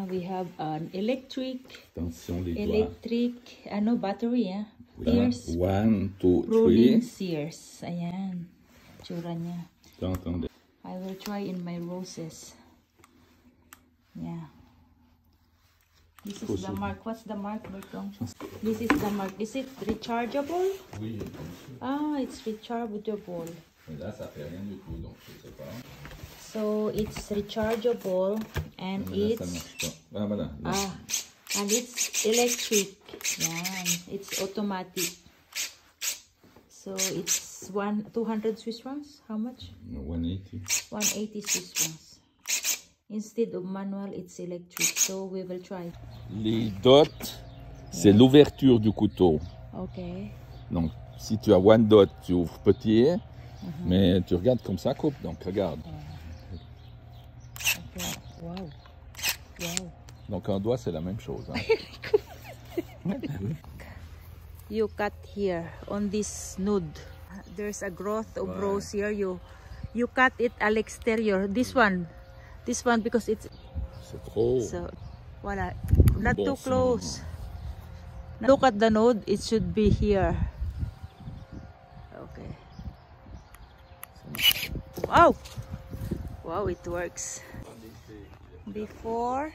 We have an electric battery, Pierce 1, 2, 3. Rolling Sears. Ayan. Tsura niya. I will try in my roses. Yeah. This is the mark. What's the mark, Bertong? This is the mark. Is it rechargeable? Oui, it's rechargeable. mais là, ça fait rien du tout, donc je sais pas. So it's rechargeable and and it's electric. Yeah, it's automatic. So it's 200 Swiss francs. How much? 180. 180 Swiss francs. Instead of manual, it's electric. So we will try. Les dots, c'est l'ouverture du couteau. Okay. Donc, si tu as one dot, tu ouvres petit, mais tu regardes comme ça coupe. Donc, regarde. Okay. Wow. Wow. Donc, un doigt, c'est la même chose. Hein. You cut here on this node. There's a growth of rose here. You cut it à l'extérieur. This one because it's trop. So, voilà, not too close. Look at the node. It should be here. Okay. Wow. Wow, it works. Before.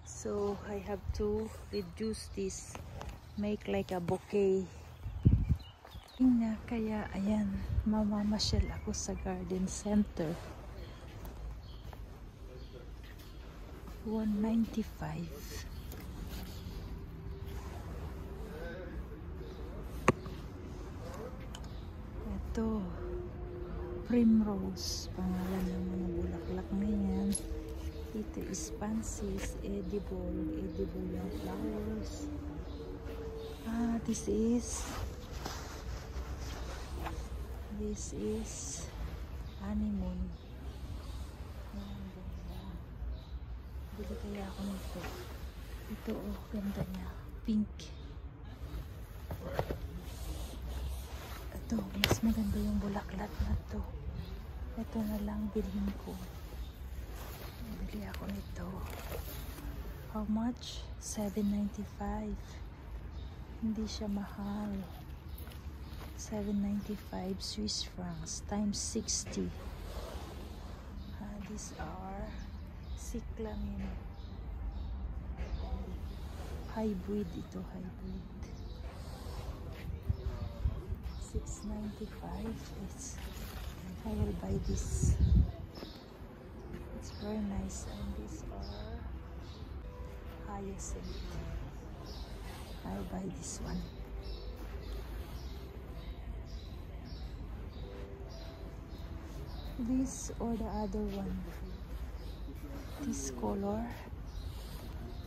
So I have to reduce this, make like a bouquet. Kaya ayan, mamamasyal ako sa garden center. 195. Ito, primrose, pangalan ng mga bulaklak na yan. Ito is pansies, edible yung flowers. This is anemone. Bili kaya ako nito. Ito, ganda niya. Pink. Ito, mas maganda yung bulaklak na to. Ito na lang bilhin ko. Bili ako nito. How much? 7.95. Hindi siya mahal. 7.95 Swiss francs times 60. These are cyclamen. Hybrid ito, hybrid. 6.95. I will buy this. It's very nice, and these are hyacinth. I'll buy this one. This or the other one. This color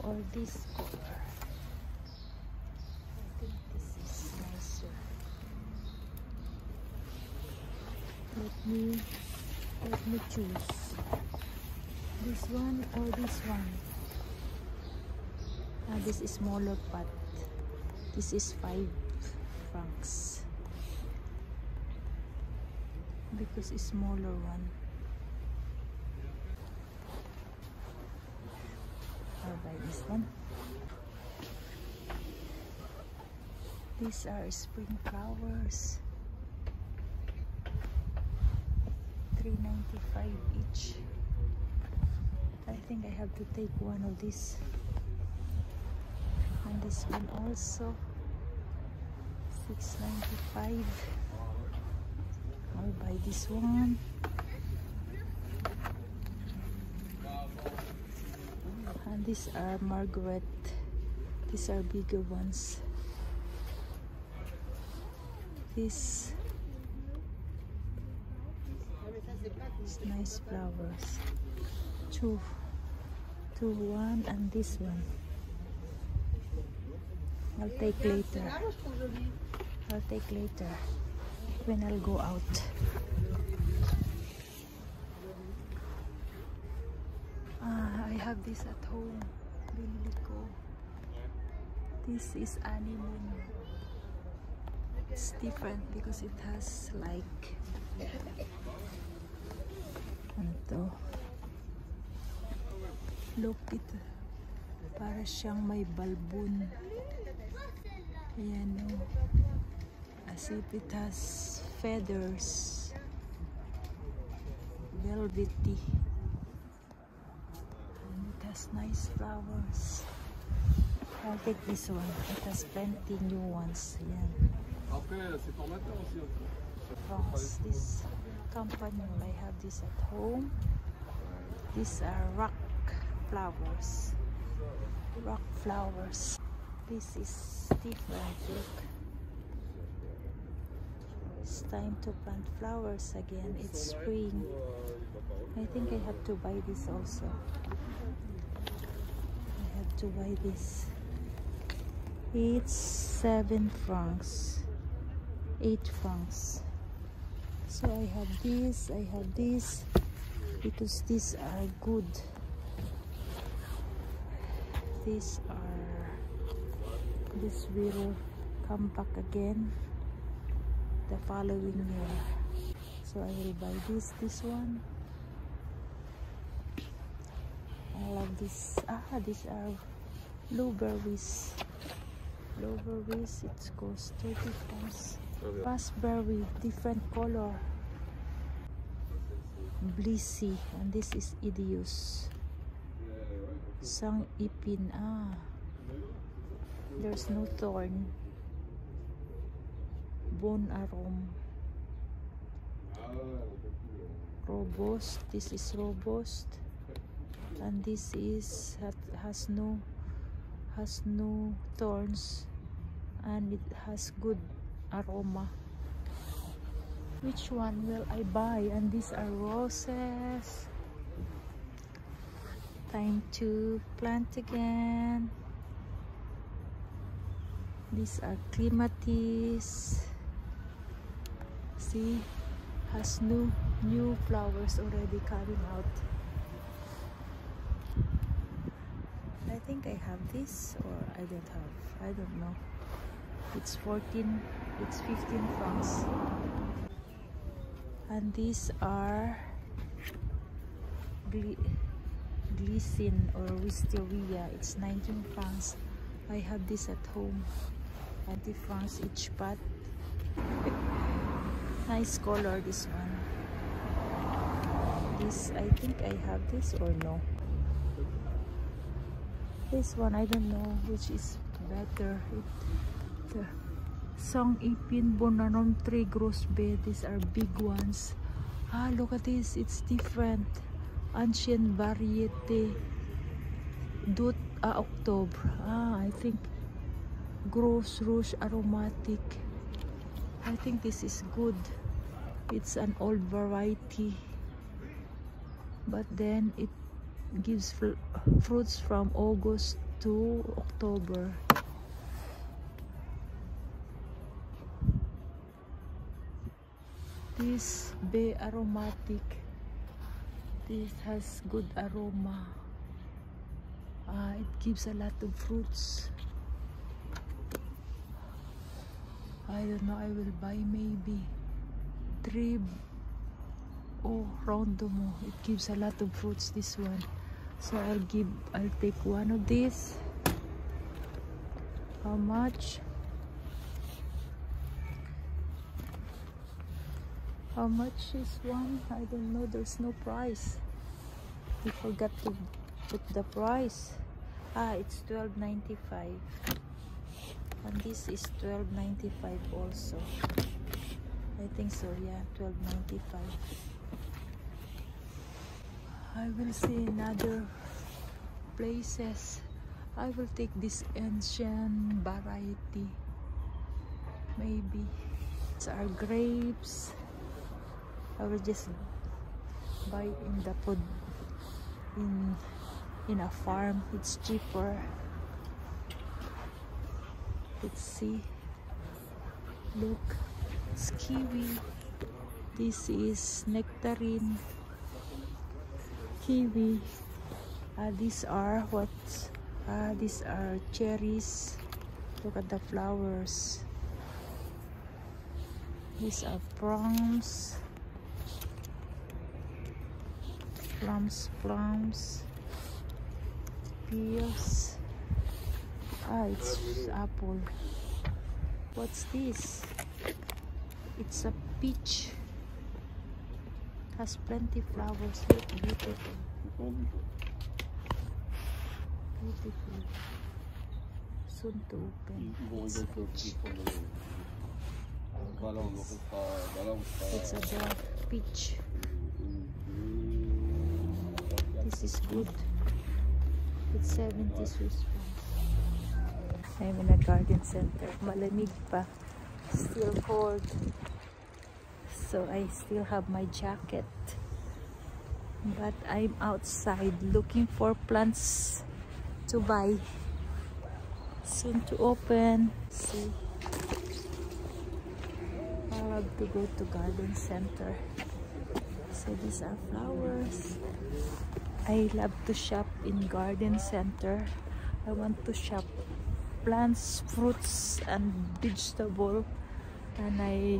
or this color. I think this is nicer. Let me choose. This one or this one. This is smaller pot. This is 5 francs. Because it's smaller one. I'll buy this one. These are spring flowers. 3.95 each. I think I have to take one of these. And this one also. 6.95. I'll buy this one. And these are Margaret. These are bigger ones. This is nice flowers. Two, one, and this one. I'll take later. I'll take later when I'll go out. I have this at home. Binili ko. This is anemone. It's different because it has like ano to? Look it. Para siyang may balbon. Ayan o. As if it has feathers. Velvety. And it has nice flowers. I'll take this one. It has plenty new ones. Ayan. France. This campanule, I have this at home. These are rock flowers. Rock flowers. This is different. Look. It's time to plant flowers again. It's spring. I think I have to buy this also. I have to buy this. It's 7 francs. 8 francs. So I have this. I have this. Because these are good. This will come back again the following year. So I will buy this one. I love this. These are blueberries. Blueberries, it costs 30 francs. Raspberry, different color. Blissy, and this is Idius. Sang ipin. There's no thorn. Bon arome. Robust. This is robust, and this is has no thorns, and it has good aroma. Which one will I buy? And these are roses. Time to plant again. These are clematis. See, has new flowers already coming out. I think I have this, or I don't have. I don't know. It's 15 francs. And these are glycine or wisteria. It's 19 francs. I have this at home. 20 francs each pot. Nice color, this one. This, I think I have this or no. This one, I don't know which is better. The Sang ipin, bon arome, tres gros baies. These are big ones. Look at this. It's different. Ancient variety. D'août à Octobre. I think Gros Rouge aromatic. I think this is good. It's an old variety, but then it gives fruits from August to October. This bay aromatic. This has good aroma. It gives a lot of fruits. I don't know. I will buy maybe 3 Rondomo. It gives a lot of fruits, this one. So I'll take one of these. How much? How much is one? I don't know. There's no price. We forgot to put the price. It's $12.95. And this is $12.95 also. I think so, yeah, $12.95. I will see in other places. I will take this ancient variety. Maybe. It's our grapes. I will just buy in the food in a farm. It's cheaper. Let's see. Look, it's kiwi. This is nectarine. Kiwi. These are what? These are cherries. Look at the flowers. These are plums. Plums. Pears. Ah, it's apple. What's this? It's a peach. Has plenty flowers. Look, beautiful. Beautiful. Soon to open. It's peach. It's a dark peach. This is good. It's 70 Swiss francs. I'm in a garden center. Malamig pa. Still cold. So I still have my jacket. But I'm outside looking for plants to buy. Soon to open. See. I love to go to garden center. So these are flowers. I love to shop in garden center. I want to shop plants, fruits, and vegetable. And I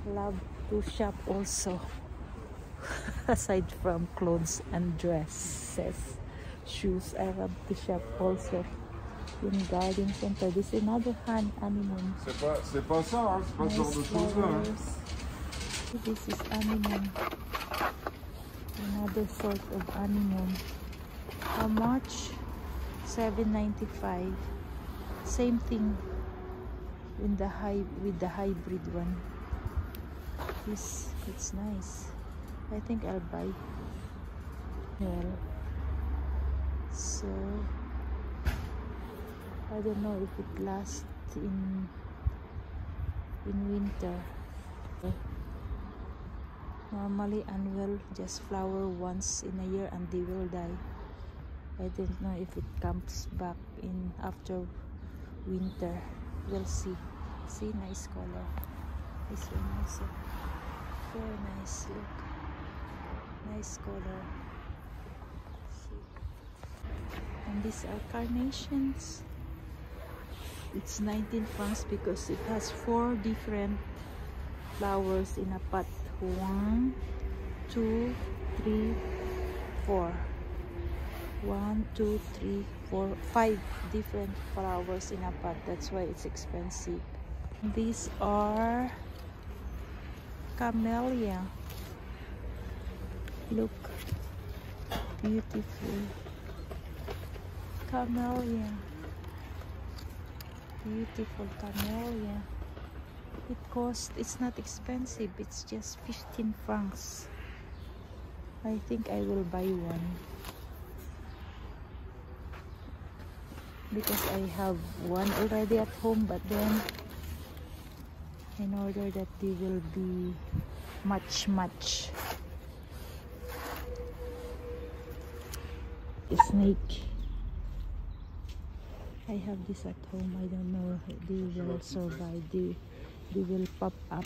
love to shop also. Aside from clothes and dresses, shoes, I love to shop also in garden center. This is another hand anemone. C'est pas ça, hein? C'est pas ce genre de choses-là. This is anemone. Another sort of anemone. How much? $7.95. Same thing with the hybrid one. This, it's nice. I think I'll buy. Well, so I don't know if it lasts in winter. Normally annual just flower once in a year and they will die. I don't know if it comes back in after winter. We'll see. See, nice color. This one also very nice. Look, nice color. See. And these are carnations. It's 19 francs because it has 4 different flowers in a pot. 1, 2, 3, 4. 1, 2, 3, 4, 5 different flowers in a pot. That's why it's expensive. These are camellia. Look, beautiful. Camellia. Beautiful camellia. It's not expensive, it's just 15 francs. I think I will buy one because I have one already at home, but then in order that they will be much a snake. I have this at home. I don't know they will survive. They will pop up.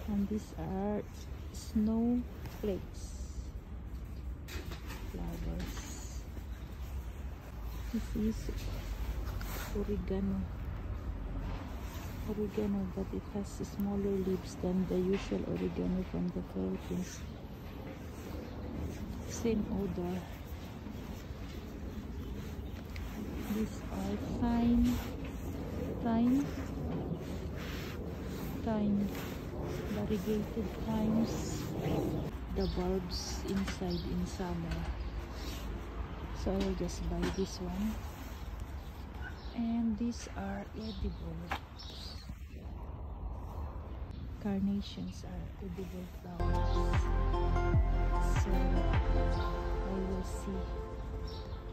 And these are snowflakes flowers. This is oregano, but it has smaller leaves than the usual oregano from the Philippines. Same odor. These are thyme, variegated thymes. The bulbs inside in summer. So I will just buy this one. And these are edible. Carnations are edible flowers. So I will see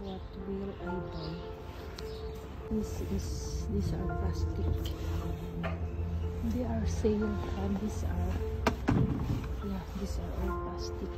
what will I buy. These are plastic. They are sale, and these are all plastic.